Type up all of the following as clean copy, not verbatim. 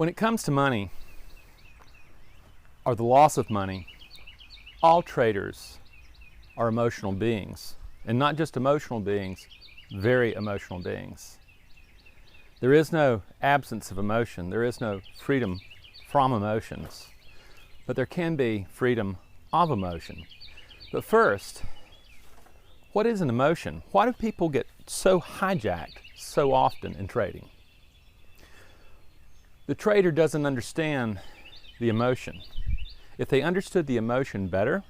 When it comes to money, or the loss of money, all traders are emotional beings. And not just emotional beings, very emotional beings. There is no absence of emotion. There is no freedom from emotions. But there can be freedom of emotion. But first, what is an emotion? Why do people get so hijacked so often in trading? The trader doesn't understand the emotion. If they understood the emotion better,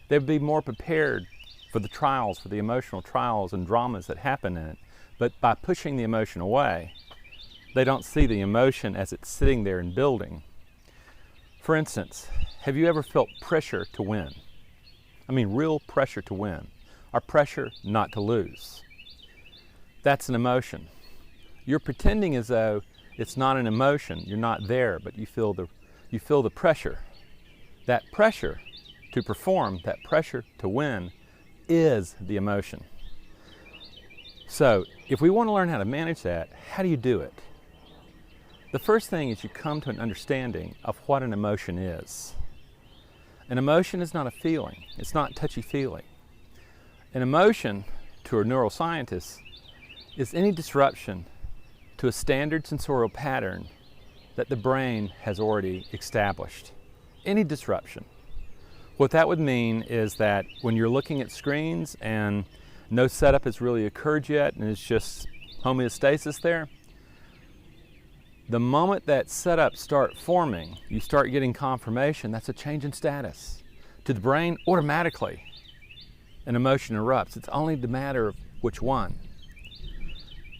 they would be more prepared for the trials, for the emotional trials and dramas that happen in it. But by pushing the emotion away, they don't see the emotion as it's sitting there and building. For instance, have you ever felt pressure to win? I mean real pressure to win, or pressure not to lose. That's an emotion. You're pretending as though it's not an emotion. You're not there, but you feel the pressure. That pressure to perform, that pressure to win, is the emotion. So, if we want to learn how to manage that, how do you do it? The first thing is you come to an understanding of what an emotion is. An emotion is not a feeling. It's not touchy-feely. An emotion, to a neuroscientist, is any disruption to a standard sensorial pattern that the brain has already established. Any disruption. What that would mean is that when you're looking at screens and no setup has really occurred yet and it's just homeostasis there, the moment that setups start forming, you start getting confirmation, that's a change in status. To the brain, automatically, an emotion erupts. It's only the matter of which one.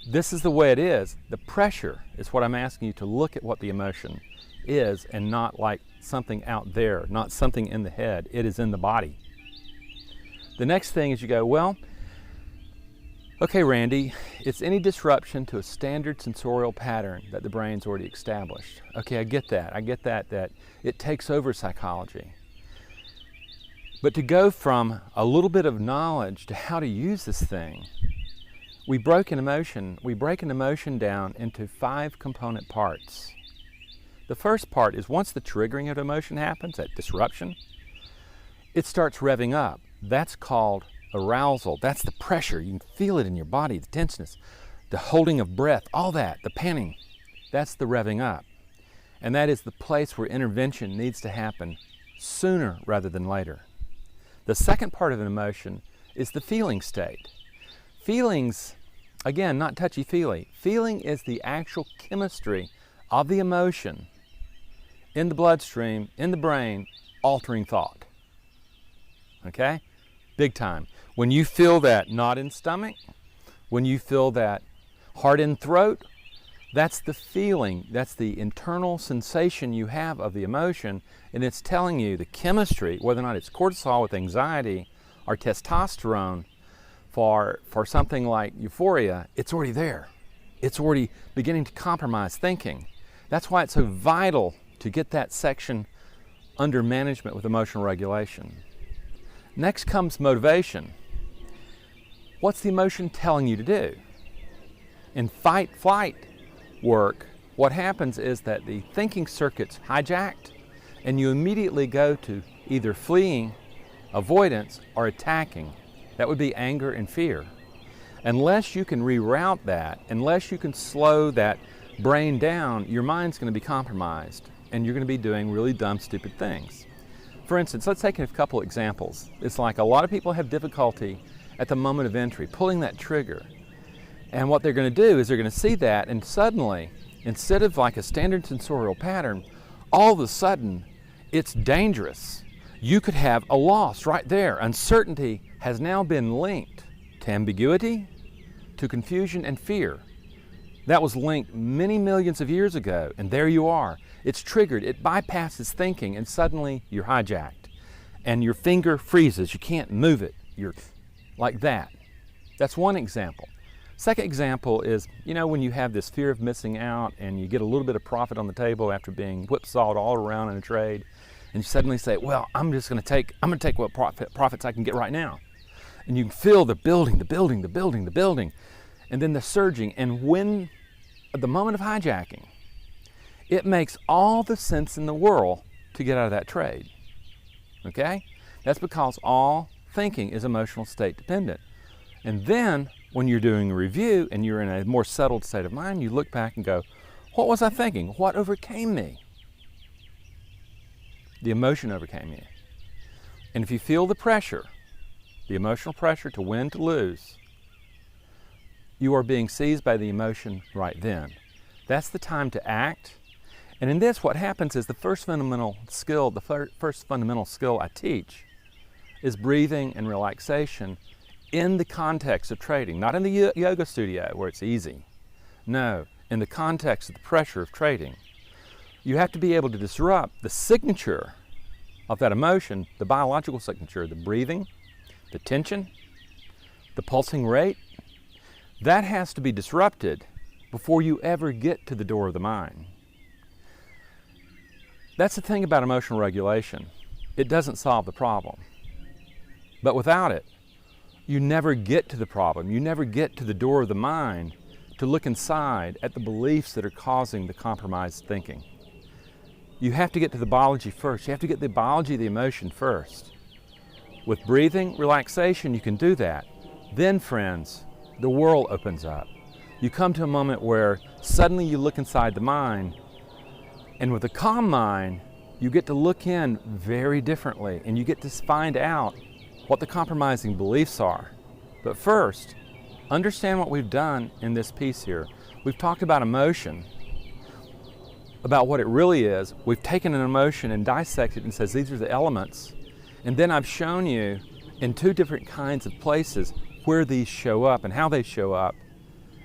This is the way it is. The pressure is what I'm asking you to look at what the emotion is, and not like something out there, not something in the head. It is in the body. The next thing is you go, well, okay, Randy, it's any disruption to a standard sensorial pattern that the brain's already established. Okay, I get that. I get that it takes over psychology. But to go from a little bit of knowledge to how to use this thing, we break an emotion down into 5 component parts. The first part is once the triggering of emotion happens, that disruption, it starts revving up. That's called arousal. That's the pressure. You can feel it in your body, the tenseness, the holding of breath, all that, the panting. That's the revving up. And that is the place where intervention needs to happen sooner rather than later. The second part of an emotion is the feeling state. Feelings, again, not touchy-feely. Feeling is the actual chemistry of the emotion in the bloodstream, in the brain, altering thought. Okay? Big time. When you feel that knot in stomach, when you feel that heart in throat, that's the feeling, that's the internal sensation you have of the emotion, and it's telling you the chemistry, whether or not it's cortisol with anxiety or testosterone for something like euphoria, it's already there. It's already beginning to compromise thinking. That's why it's so vital to get that section under management with emotional regulation. Next comes motivation. What's the emotion telling you to do? In fight-flight work, what happens is that the thinking circuit's hijacked and you immediately go to either fleeing, avoidance, or attacking. That would be anger and fear. Unless you can reroute that, unless you can slow that brain down, your mind's going to be compromised and you're going to be doing really dumb, stupid things. For instance, let's take a couple examples. It's like a lot of people have difficulty at the moment of entry, pulling that trigger. And what they're going to do is they're going to see that, and suddenly, instead of like a standard sensorial pattern, all of a sudden, it's dangerous. You could have a loss right there. Uncertainty has now been linked to ambiguity, to confusion and fear. That was linked many millions of years ago, and there you are. It's triggered, it bypasses thinking, and suddenly you're hijacked. And your finger freezes, you can't move it. You're like that. That's one example. Second example is, when you have this fear of missing out and you get a little bit of profit on the table after being whipsawed all around in a trade, and you suddenly say, well, I'm going to take what profits I can get right now. And you can feel the building, and then the surging. And when, at the moment of hijacking, it makes all the sense in the world to get out of that trade. Okay? That's because all thinking is emotional state dependent. And then when you're doing a review and you're in a more settled state of mind, you look back and go, what was I thinking? What overcame me? The emotion overcame you. And if you feel the pressure, the emotional pressure to win, to lose, you are being seized by the emotion right then. That's the time to act. And in this, what happens is the first fundamental skill I teach is breathing and relaxation in the context of trading, not in the yoga studio where it's easy. No, in the context of the pressure of trading. You have to be able to disrupt the signature of that emotion, the biological signature, the breathing, the tension, the pulsing rate. That has to be disrupted before you ever get to the door of the mind. That's the thing about emotional regulation. It doesn't solve the problem. But without it, you never get to the problem. You never get to the door of the mind to look inside at the beliefs that are causing the compromised thinking. You have to get to the biology first. You have to get the biology of the emotion first. With breathing, relaxation, you can do that. Then, friends, the world opens up. You come to a moment where suddenly you look inside the mind, and with a calm mind, you get to look in very differently, and you get to find out what the compromising beliefs are. But first, understand what we've done in this piece here. We've talked about emotion, about what it really is. We've taken an emotion and dissected it and says these are the elements. And then I've shown you in two different kinds of places where these show up and how they show up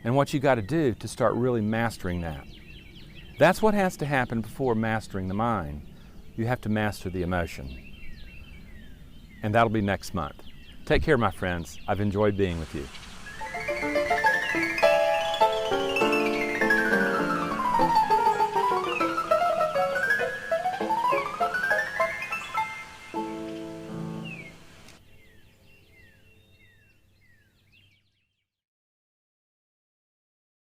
and what you got to do to start really mastering that. That's what has to happen before mastering the mind. You have to master the emotion. And that'll be next month. Take care, my friends. I've enjoyed being with you.